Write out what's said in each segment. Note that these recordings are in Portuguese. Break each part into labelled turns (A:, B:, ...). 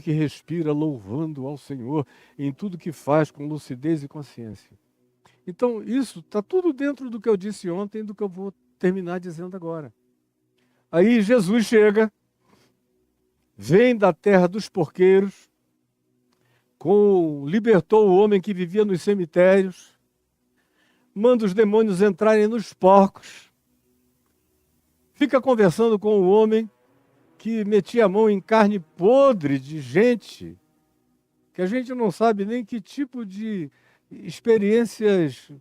A: que respira louvando ao Senhor em tudo que faz com lucidez e consciência. Então, isso está tudo dentro do que eu disse ontem, do que eu vou terminar dizendo agora. Aí Jesus chega, vem da terra dos porqueiros, libertou o homem que vivia nos cemitérios, manda os demônios entrarem nos porcos, fica conversando com o homem que metia a mão em carne podre de gente, que a gente não sabe nem que tipo de experiências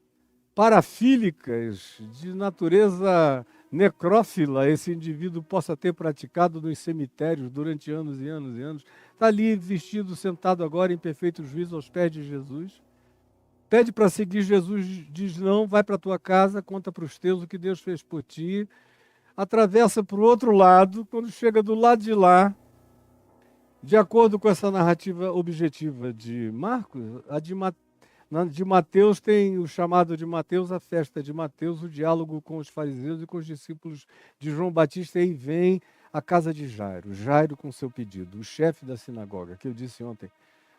A: parafílicas, de natureza necrófila, esse indivíduo possa ter praticado nos cemitérios durante anos e anos e anos. Está ali vestido, sentado agora em perfeito juízo aos pés de Jesus. Pede para seguir Jesus, diz não, vai para a tua casa, conta para os teus o que Deus fez por ti. Atravessa para o outro lado, quando chega do lado de lá, de acordo com essa narrativa objetiva de Marcos, de Mateus tem o chamado de Mateus, a festa de Mateus, o diálogo com os fariseus e com os discípulos de João Batista, e vem à casa de Jairo, Jairo com seu pedido, o chefe da sinagoga, que eu disse ontem.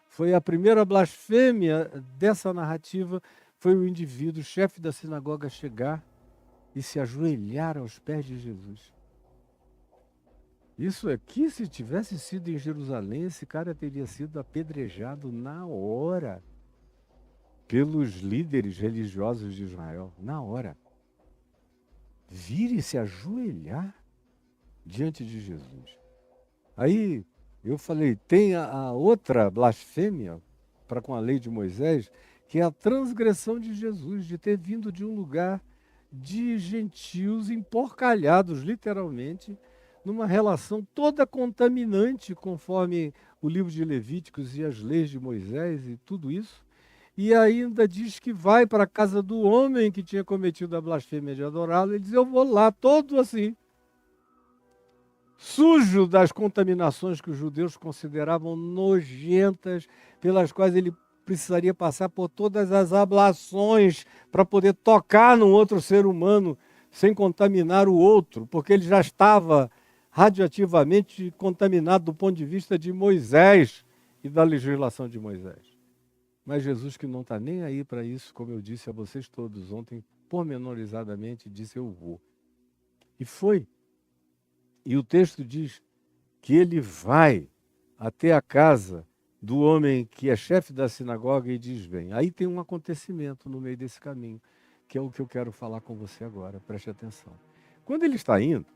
A: Foi a primeira blasfêmia dessa narrativa, foi o indivíduo, o chefe da sinagoga, chegar e se ajoelhar aos pés de Jesus. Isso aqui, se tivesse sido em Jerusalém, esse cara teria sido apedrejado na hora pelos líderes religiosos de Israel, na hora. Vir e se ajoelhar diante de Jesus. Aí eu falei, tem a outra blasfêmia para com a lei de Moisés, que é a transgressão de Jesus, de ter vindo de um lugar de gentios emporcalhados, literalmente, numa relação toda contaminante, conforme o livro de Levíticos e as leis de Moisés e tudo isso. E ainda diz que vai para a casa do homem que tinha cometido a blasfêmia de adorá-lo, e diz, eu vou lá, todo assim, sujo das contaminações que os judeus consideravam nojentas, pelas quais ele precisaria passar por todas as ablações para poder tocar num outro ser humano sem contaminar o outro, porque ele já estava radioativamente contaminado do ponto de vista de Moisés e da legislação de Moisés. Mas Jesus, que não está nem aí para isso, como eu disse a vocês todos ontem, pormenorizadamente, disse, eu vou. E foi. E o texto diz que ele vai até a casa do homem que é chefe da sinagoga e diz, vem. Aí tem um acontecimento no meio desse caminho, que é o que eu quero falar com você agora, preste atenção. Quando ele está indo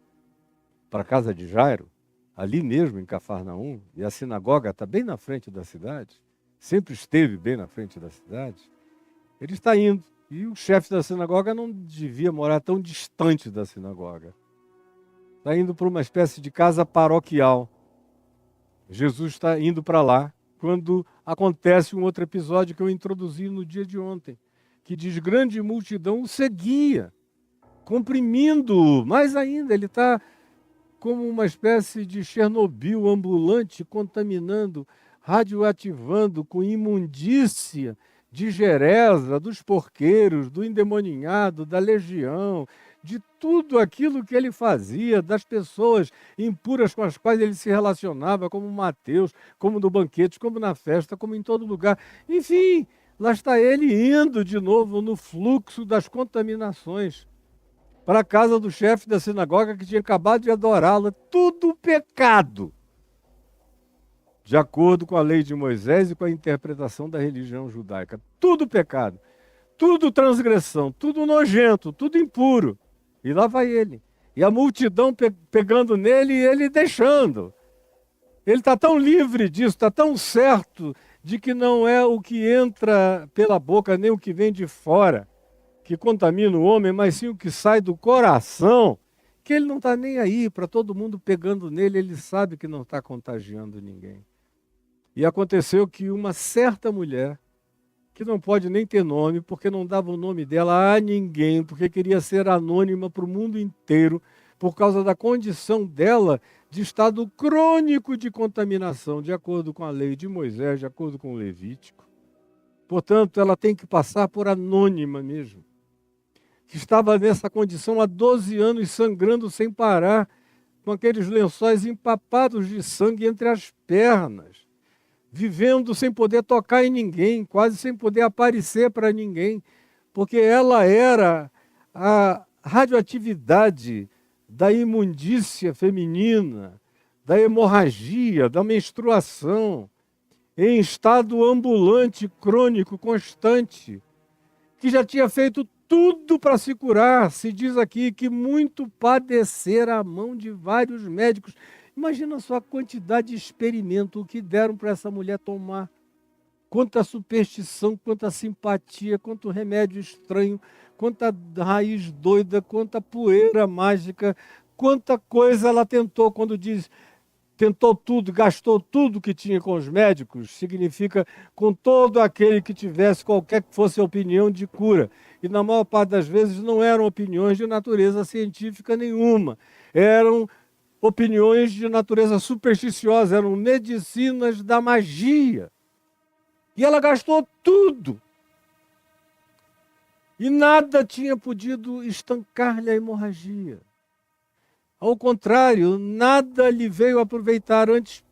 A: para a casa de Jairo, ali mesmo em Cafarnaum, e a sinagoga está bem na frente da cidade, sempre esteve bem na frente da cidade, ele está indo. E o chefe da sinagoga não devia morar tão distante da sinagoga. Está indo para uma espécie de casa paroquial. Jesus está indo para lá, quando acontece um outro episódio que eu introduzi no dia de ontem, que diz, grande multidão o seguia, comprimindo-o. Mais ainda, ele está como uma espécie de Chernobyl ambulante, contaminando, radioativando com imundícia de Geresa, dos porqueiros, do endemoninhado, da legião, de tudo aquilo que ele fazia, das pessoas impuras com as quais ele se relacionava, como Mateus, como no banquete, como na festa, como em todo lugar. Enfim, lá está ele indo de novo no fluxo das contaminações para a casa do chefe da sinagoga que tinha acabado de adorá-la. Tudo pecado, de acordo com a lei de Moisés e com a interpretação da religião judaica. Tudo pecado, tudo transgressão, tudo nojento, tudo impuro. E lá vai ele. E a multidão pegando nele e ele deixando. Ele está tão livre disso, está tão certo de que não é o que entra pela boca, nem o que vem de fora, que contamina o homem, mas sim o que sai do coração, que ele não está nem aí para todo mundo pegando nele, ele sabe que não está contagiando ninguém. E aconteceu que uma certa mulher, que não pode nem ter nome, porque não dava o nome dela a ninguém, porque queria ser anônima para o mundo inteiro, por causa da condição dela de estado crônico de contaminação, de acordo com a lei de Moisés, de acordo com o Levítico. Portanto, ela tem que passar por anônima mesmo. Que estava nessa condição há 12 anos, sangrando sem parar, com aqueles lençóis empapados de sangue entre as pernas. vivendo sem poder tocar em ninguém, quase sem poder aparecer para ninguém, porque ela era a radioatividade da imundícia feminina, da hemorragia, da menstruação, em estado ambulante, crônico, constante, que já tinha feito tudo para se curar. Se diz aqui que muito padecera à mão de vários médicos. Imagina só a quantidade de experimento que deram para essa mulher tomar. Quanta superstição, quanta simpatia, quanto remédio estranho, quanta raiz doida, quanta poeira mágica, quanta coisa ela tentou. Quando diz tentou tudo, gastou tudo que tinha com os médicos, significa com todo aquele que tivesse qualquer que fosse a opinião de cura. E na maior parte das vezes não eram opiniões de natureza científica nenhuma, eram opiniões de natureza supersticiosa, eram medicinas da magia. E ela gastou tudo. E nada tinha podido estancar-lhe a hemorragia. Ao contrário, nada lhe veio aproveitar. Antes,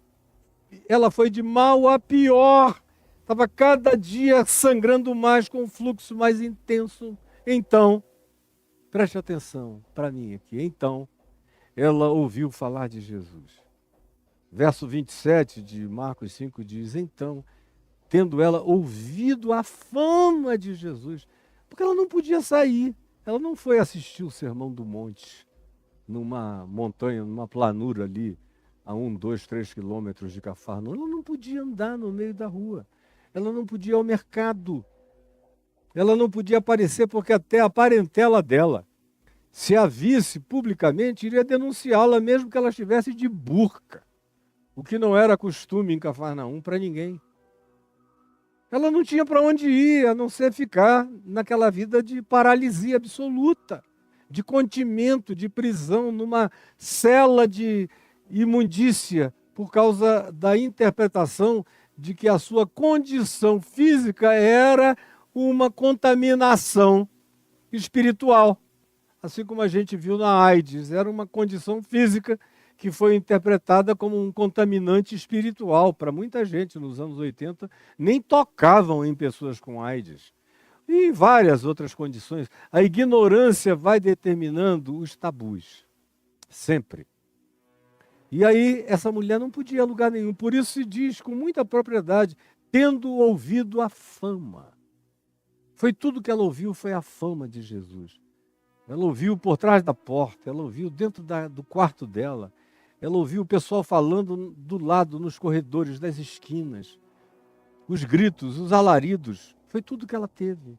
A: ela foi de mal a pior. Estava cada dia sangrando mais, com um fluxo mais intenso. Então, preste atenção para mim aqui. Então, ela ouviu falar de Jesus. Verso 27 de Marcos 5 diz: então, tendo ela ouvido a fama de Jesus, porque ela não podia sair, ela não foi assistir o Sermão do Monte, numa montanha, numa planura ali, a 1, 2, 3 quilômetros de Cafarnaum. Ela não podia andar no meio da rua, ela não podia ir ao mercado, ela não podia aparecer, porque até a parentela dela, se a visse publicamente, iria denunciá-la, mesmo que ela estivesse de burca, o que não era costume em Cafarnaum para ninguém. Ela não tinha para onde ir, a não ser ficar naquela vida de paralisia absoluta, de contimento, de prisão, numa cela de imundícia, por causa da interpretação de que a sua condição física era uma contaminação espiritual. Assim como a gente viu na AIDS, era uma condição física que foi interpretada como um contaminante espiritual. Para muita gente, nos anos 80, nem tocavam em pessoas com AIDS. E várias outras condições. A ignorância vai determinando os tabus, sempre. E aí, essa mulher não podia ir a lugar nenhum. Por isso se diz com muita propriedade, tendo ouvido a fama. Foi tudo que ela ouviu, foi a fama de Jesus. Ela ouviu por trás da porta, ela ouviu dentro do quarto dela, ela ouviu o pessoal falando do lado, nos corredores, das esquinas, os gritos, os alaridos, foi tudo que ela teve.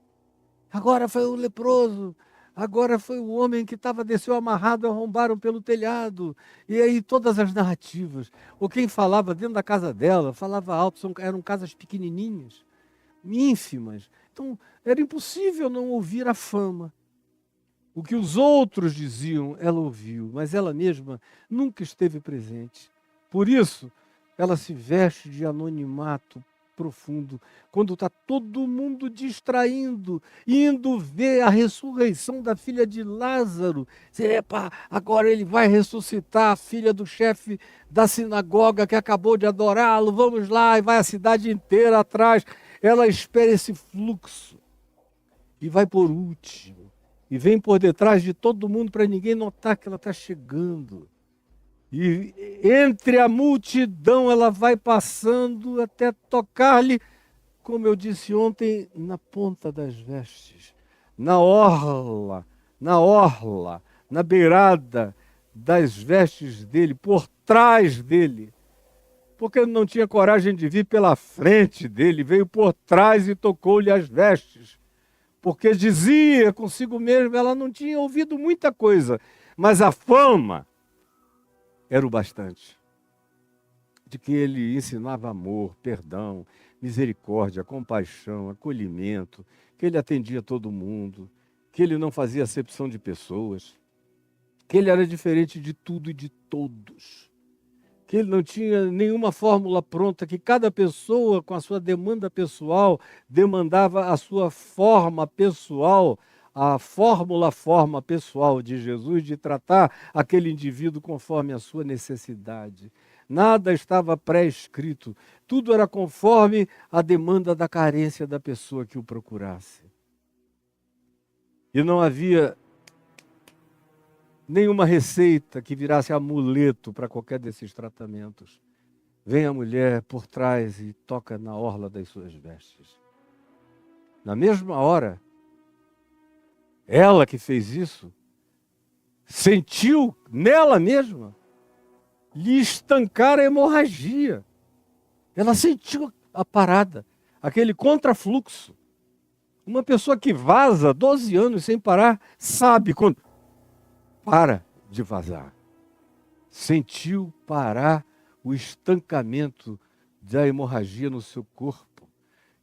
A: Agora foi o leproso, agora foi o homem que desceu amarrado, arrombaram pelo telhado, e aí todas as narrativas. Ou quem falava dentro da casa dela, falava alto, eram casas pequenininhas, ínfimas. Então era impossível não ouvir a fama. O que os outros diziam, ela ouviu, mas ela mesma nunca esteve presente. Por isso, ela se veste de anonimato profundo, quando está todo mundo distraindo, indo ver a ressurreição da filha de Lázaro. Epa, agora ele vai ressuscitar a filha do chefe da sinagoga que acabou de adorá-lo, vamos lá, e vai a cidade inteira atrás. Ela espera esse fluxo e vai por último. E vem por detrás de todo mundo para ninguém notar que ela está chegando. E entre a multidão ela vai passando até tocar-lhe, como eu disse ontem, na ponta das vestes, na orla, na beirada das vestes dele, por trás dele. Porque ele não tinha coragem de vir pela frente dele, veio por trás e tocou-lhe as vestes. Porque dizia consigo mesmo, ela não tinha ouvido muita coisa, mas a fama era o bastante. De que ele ensinava amor, perdão, misericórdia, compaixão, acolhimento, que ele atendia todo mundo, que ele não fazia acepção de pessoas, que ele era diferente de tudo e de todos, que ele não tinha nenhuma fórmula pronta, que cada pessoa, com a sua demanda pessoal, demandava a sua forma pessoal, a forma pessoal de Jesus, de tratar aquele indivíduo conforme a sua necessidade. Nada estava pré-escrito. Tudo era conforme a demanda da carência da pessoa que o procurasse. E não havia nenhuma receita que virasse amuleto para qualquer desses tratamentos. Vem a mulher por trás e toca na orla das suas vestes. Na mesma hora, ela que fez isso, sentiu nela mesma lhe estancar a hemorragia. Ela sentiu a parada, aquele contrafluxo. Uma pessoa que vaza 12 anos sem parar, sabe quando para de vazar. Sentiu parar o estancamento da hemorragia no seu corpo.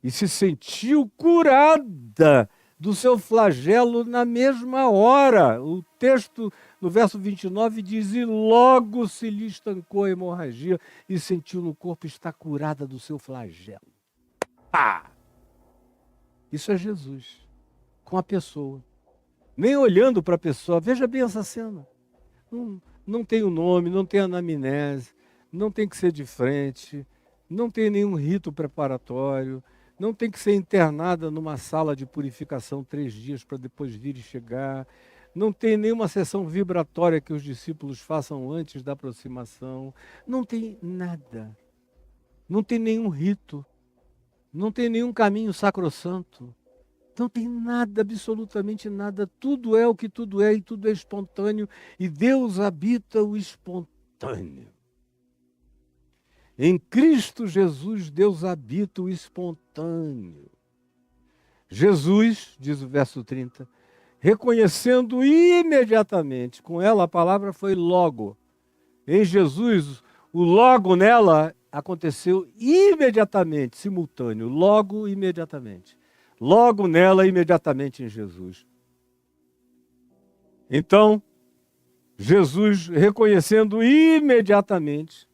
A: E se sentiu curada do seu flagelo na mesma hora. O texto, no verso 29, diz: e logo se lhe estancou a hemorragia e sentiu no corpo estar curada do seu flagelo. Ah! Isso é Jesus, com a pessoa. Nem olhando para a pessoa. Veja bem essa cena. Não tem o nome, não tem anamnese, não tem que ser de frente, não tem nenhum rito preparatório, não tem que ser internada numa sala de purificação 3 dias para depois vir e chegar, não tem nenhuma sessão vibratória que os discípulos façam antes da aproximação, não tem nada, não tem nenhum rito, não tem nenhum caminho sacrossanto, não tem nada, absolutamente nada, tudo é o que tudo é e tudo é espontâneo e Deus habita o espontâneo. Em Cristo Jesus, Deus habita o espontâneo. Jesus, diz o verso 30, reconhecendo imediatamente, com ela a palavra foi logo. Em Jesus, o logo nela aconteceu imediatamente, simultâneo, logo, imediatamente. Logo nela, imediatamente em Jesus. Então, Jesus reconhecendo imediatamente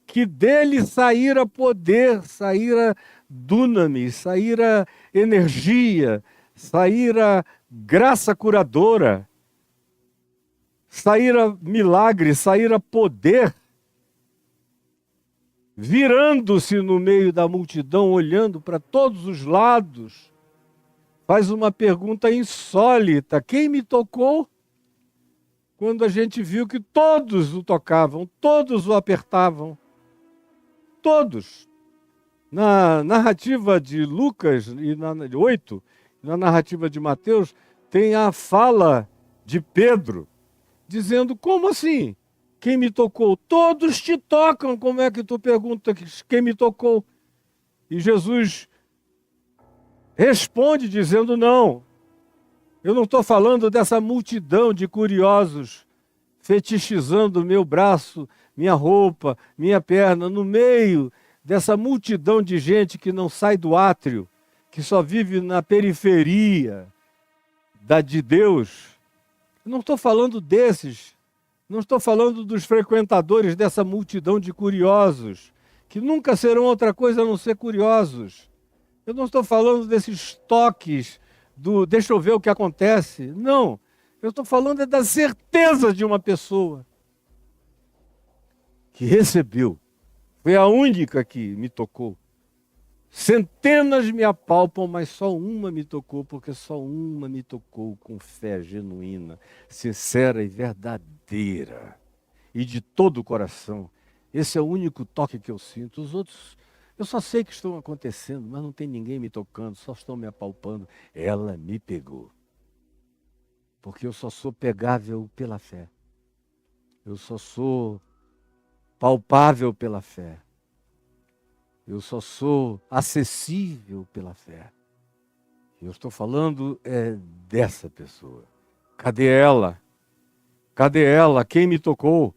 A: que dele saíra poder, saíra dunamis, saíra energia, saíra graça curadora, saíra milagre, saíra poder, virando-se no meio da multidão, olhando para todos os lados, faz uma pergunta insólita: quem me tocou? Quando a gente viu que todos o tocavam, todos o apertavam, todos. Na narrativa de Lucas e na 8, na narrativa de Mateus, tem a fala de Pedro, dizendo: como assim? Quem me tocou? Todos te tocam, como é que tu pergunta quem me tocou? E Jesus responde dizendo: não, eu não estou falando dessa multidão de curiosos fetichizando meu braço, minha roupa, minha perna, no meio dessa multidão de gente que não sai do átrio, que só vive na periferia de Deus. Eu não estou falando desses, não estou falando dos frequentadores dessa multidão de curiosos, que nunca serão outra coisa a não ser curiosos. Eu não estou falando desses toques do deixa eu ver o que acontece. Não, eu estou falando da certeza de uma pessoa que recebeu. Foi a única que me tocou. Centenas me apalpam, mas só uma me tocou, porque só uma me tocou com fé genuína, sincera e verdadeira, e de todo o coração. Esse é o único toque que eu sinto. Os outros, eu só sei que estão acontecendo, mas não tem ninguém me tocando, só estão me apalpando. Ela me pegou. Porque eu só sou pegável pela fé. Eu só sou palpável pela fé. Eu só sou acessível pela fé. Eu estou falando dessa pessoa. Cadê ela? Cadê ela? Quem me tocou?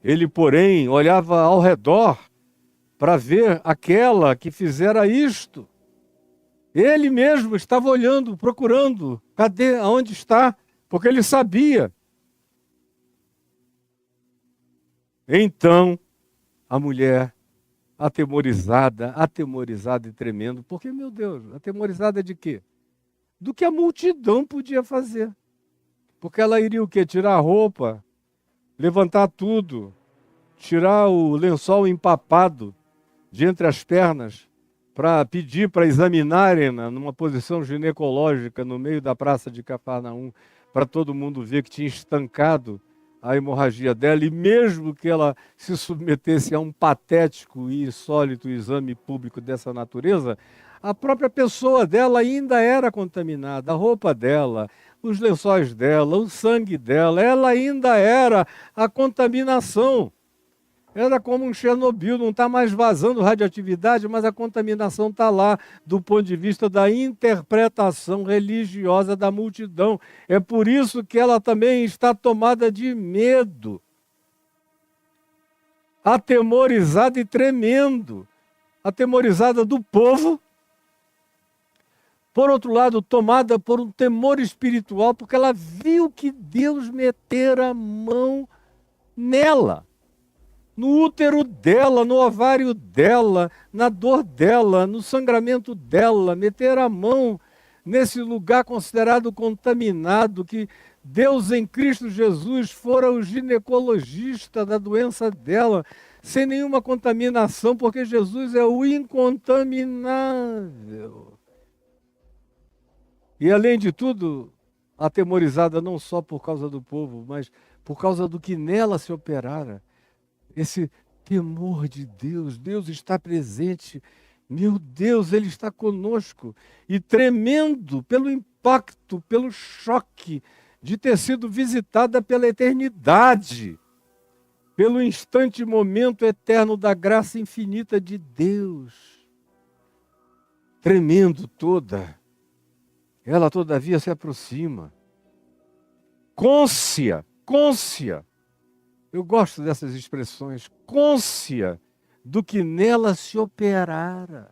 A: Ele, porém, olhava ao redor para ver aquela que fizera isto. Ele mesmo estava olhando, procurando. Cadê? Aonde está? Porque ele sabia. Então, a mulher, atemorizada e tremendo, porque, meu Deus, atemorizada de quê? Do que a multidão podia fazer. Porque ela iria o quê? Tirar a roupa, levantar tudo, tirar o lençol empapado de entre as pernas para pedir para examinarem-na numa posição ginecológica no meio da praça de Cafarnaum, para todo mundo ver que tinha estancado a hemorragia dela, e mesmo que ela se submetesse a um patético e insólito exame público dessa natureza, a própria pessoa dela ainda era contaminada, a roupa dela, os lençóis dela, o sangue dela, ela ainda era a contaminação. Era como um Chernobyl, não está mais vazando radioatividade, mas a contaminação está lá, do ponto de vista da interpretação religiosa da multidão. É por isso que ela também está tomada de medo, atemorizada e tremendo. Atemorizada do povo, por outro lado, tomada por um temor espiritual, porque ela viu que Deus metera a mão nela, no útero dela, no ovário dela, na dor dela, no sangramento dela, meter a mão nesse lugar considerado contaminado, que Deus em Cristo Jesus fora o ginecologista da doença dela, sem nenhuma contaminação, porque Jesus é o incontaminável. E além de tudo, atemorizada não só por causa do povo, mas por causa do que nela se operara. Esse temor de Deus, Deus está presente, meu Deus, Ele está conosco, e tremendo pelo impacto, pelo choque de ter sido visitada pela eternidade, pelo instante momento eterno da graça infinita de Deus. Tremendo toda, ela todavia se aproxima, côncia, eu gosto dessas expressões, côncia do que nela se operara.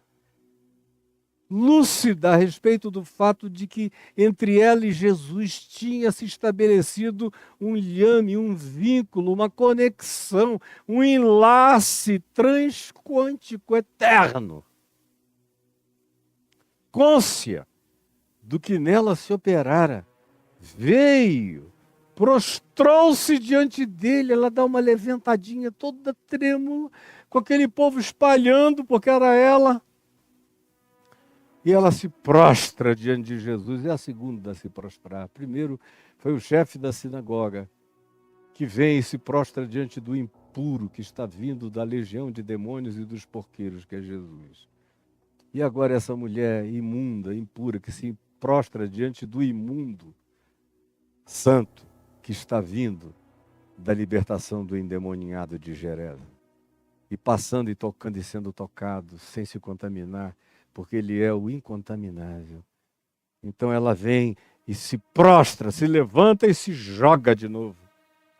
A: Lúcida a respeito do fato de que entre ela e Jesus tinha se estabelecido um liame, um vínculo, uma conexão, um enlace transquântico eterno. Côncia do que nela se operara. Veio, prostrou-se diante dele, ela dá uma levantadinha toda trêmula, com aquele povo espalhando, porque era ela. E ela se prostra diante de Jesus, é a segunda a se prostrar. Primeiro foi o chefe da sinagoga, que vem e se prostra diante do impuro, que está vindo da legião de demônios e dos porqueiros, que é Jesus. E agora essa mulher imunda, impura, que se prostra diante do imundo, santo, que está vindo da libertação do endemoniado de Gerasa. E passando e tocando e sendo tocado, sem se contaminar, porque ele é o incontaminável. Então ela vem e se prostra, se levanta e se joga de novo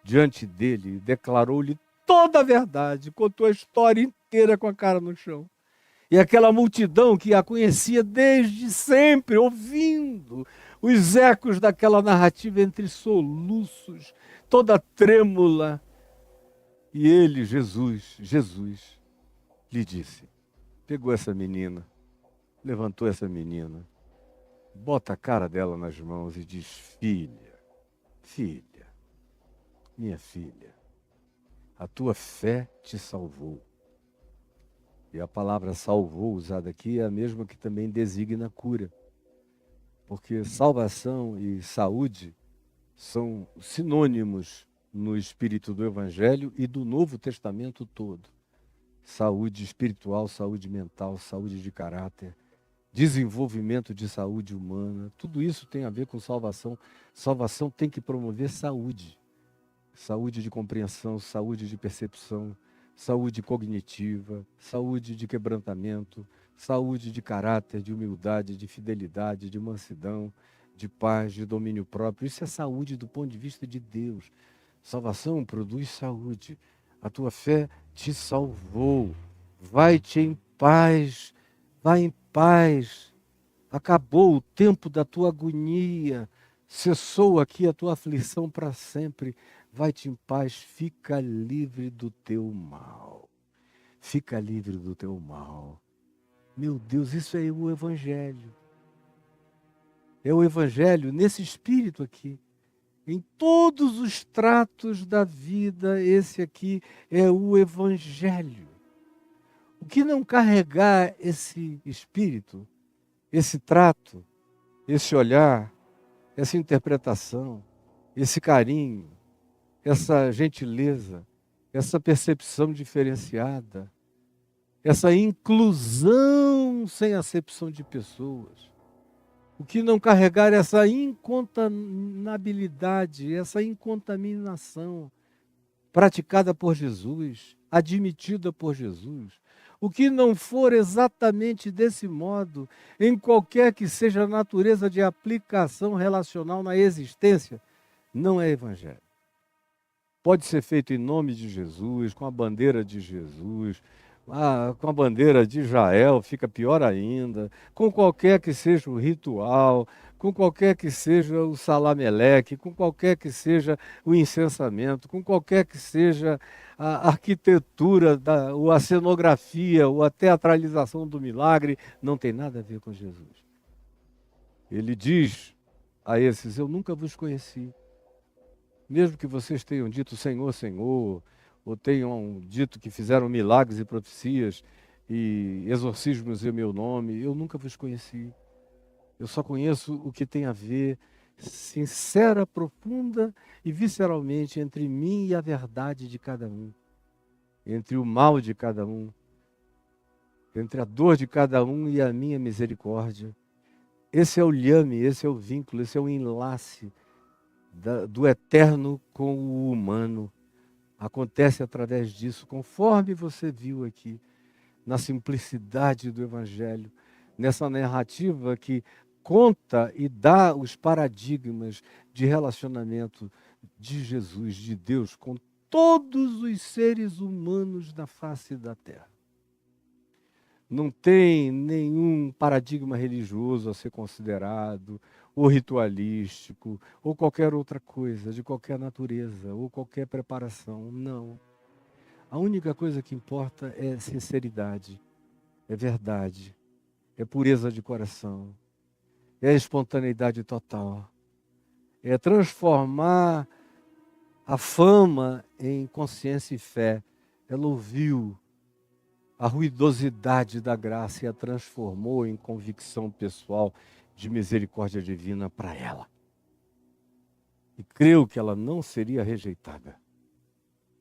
A: diante dele, declarou-lhe toda a verdade, contou a história inteira com a cara no chão. E aquela multidão que a conhecia desde sempre, ouvindo os ecos daquela narrativa entre soluços, toda trêmula. E ele, Jesus, lhe disse, pegou essa menina, levantou essa menina, bota a cara dela nas mãos e diz, filha, minha filha, a tua fé te salvou. E a palavra salvou usada aqui é a mesma que também designa cura. Porque salvação e saúde são sinônimos no espírito do Evangelho e do Novo Testamento todo. Saúde espiritual, saúde mental, saúde de caráter, desenvolvimento de saúde humana, tudo isso tem a ver com salvação. Salvação tem que promover saúde. Saúde de compreensão, saúde de percepção, saúde cognitiva, saúde de quebrantamento, saúde de caráter, de humildade, de fidelidade, de mansidão, de paz, de domínio próprio. Isso é saúde do ponto de vista de Deus. Salvação produz saúde. A tua fé te salvou. Vai-te em paz. Vai em paz. Acabou o tempo da tua agonia. Cessou aqui a tua aflição para sempre. Vai-te em paz. Fica livre do teu mal. Fica livre do teu mal. Meu Deus, isso é o Evangelho. É o Evangelho nesse espírito aqui. em todos os tratos da vida, esse aqui é o Evangelho. O que não carregar esse espírito, esse trato, esse olhar, essa interpretação, esse carinho, essa gentileza, essa percepção diferenciada, essa inclusão sem acepção de pessoas, o que não carregar essa incontaminabilidade, essa incontaminação praticada por Jesus, admitida por Jesus, o que não for exatamente desse modo, em qualquer que seja a natureza de aplicação relacional na existência, não é evangelho. Pode ser feito em nome de Jesus, com a bandeira de Jesus, com a bandeira de Israel, fica pior ainda, com qualquer que seja o ritual, com qualquer que seja o salameleque, com qualquer que seja o incensamento, com qualquer que seja a arquitetura, ou a cenografia, ou a teatralização do milagre, não tem nada a ver com Jesus. Ele diz a esses: eu nunca vos conheci. Mesmo que vocês tenham dito Senhor, Senhor, ou tenham dito que fizeram milagres e profecias e exorcismos em meu nome, eu nunca vos conheci. Eu só conheço o que tem a ver, sincera, profunda e visceralmente, entre mim e a verdade de cada um, entre o mal de cada um, entre a dor de cada um e a minha misericórdia. Esse é o liame, esse é o vínculo, esse é o enlace do eterno com o humano. Acontece através disso, conforme você viu aqui, na simplicidade do Evangelho, nessa narrativa que conta e dá os paradigmas de relacionamento de Jesus, de Deus, com todos os seres humanos da face da terra. Não tem nenhum paradigma religioso a ser considerado, ou ritualístico, ou qualquer outra coisa, de qualquer natureza, ou qualquer preparação. Não. A única coisa que importa é sinceridade, é verdade, é pureza de coração, é espontaneidade total, é transformar a fama em consciência e fé. Ela ouviu a ruidosidade da graça e a transformou em convicção pessoal de misericórdia divina para ela. E creu que ela não seria rejeitada,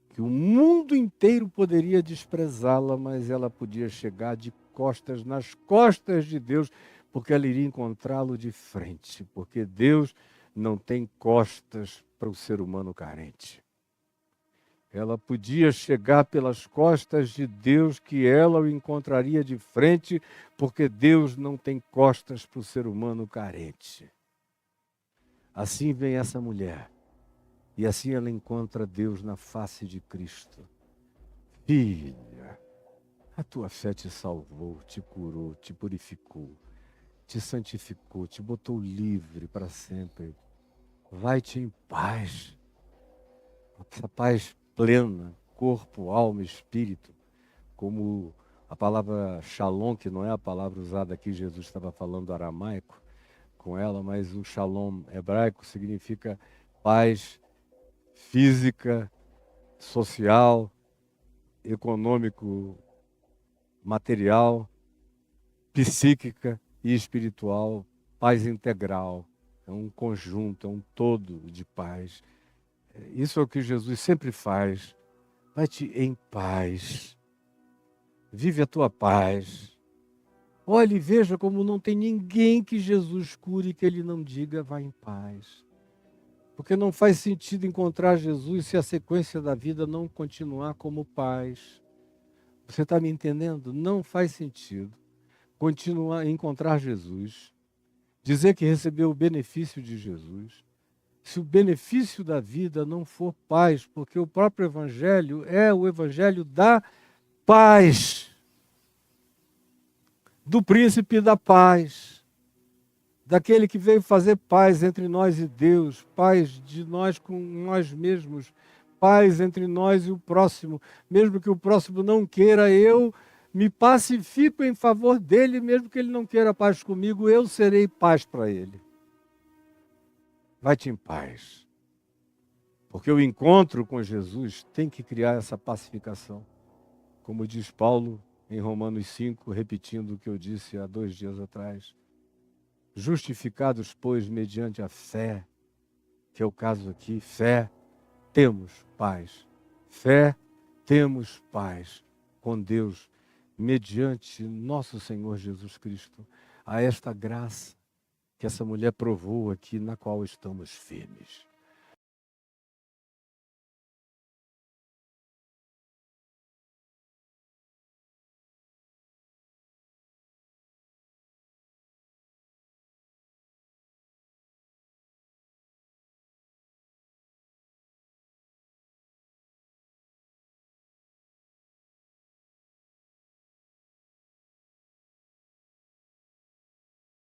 A: que o mundo inteiro poderia desprezá-la, mas ela podia chegar de costas, nas costas de Deus, porque ela iria encontrá-lo de frente, porque Deus não tem costas para o ser humano carente. Ela podia chegar pelas costas de Deus, que ela o encontraria de frente, porque Deus não tem costas para o ser humano carente. Assim vem essa mulher, e assim ela encontra Deus na face de Cristo. Filha, a tua fé te salvou, te curou, te purificou, te santificou, te botou livre para sempre. Vai-te em paz. Essa paz plena, corpo, alma, espírito, como a palavra shalom, que não é a palavra usada aqui, Jesus estava falando aramaico com ela, mas o shalom hebraico significa paz física, social, econômico, material, psíquica e espiritual, paz integral, é um conjunto, é um todo de paz. Isso é o que Jesus sempre faz. Vai-te em paz. Vive a tua paz. Olhe e veja como não tem ninguém que Jesus cure que ele não diga vá em paz. Porque não faz sentido encontrar Jesus se a sequência da vida não continuar como paz. Você está me entendendo? Não faz sentido continuar a encontrar Jesus, dizer que recebeu o benefício de Jesus, se o benefício da vida não for paz, porque o próprio Evangelho é o Evangelho da paz, do príncipe da paz, daquele que veio fazer paz entre nós e Deus, paz de nós com nós mesmos, paz entre nós e o próximo, mesmo que o próximo não queira, eu me pacifico em favor dele, mesmo que ele não queira paz comigo, eu serei paz para ele. Vai-te em paz. Porque o encontro com Jesus tem que criar essa pacificação. Como diz Paulo em Romanos 5, repetindo o que eu disse há 2 dias atrás. Justificados, pois, mediante a fé, que é o caso aqui, fé, temos paz. Fé, temos paz com Deus, mediante nosso Senhor Jesus Cristo. A esta graça que essa mulher provou aqui, na qual estamos firmes.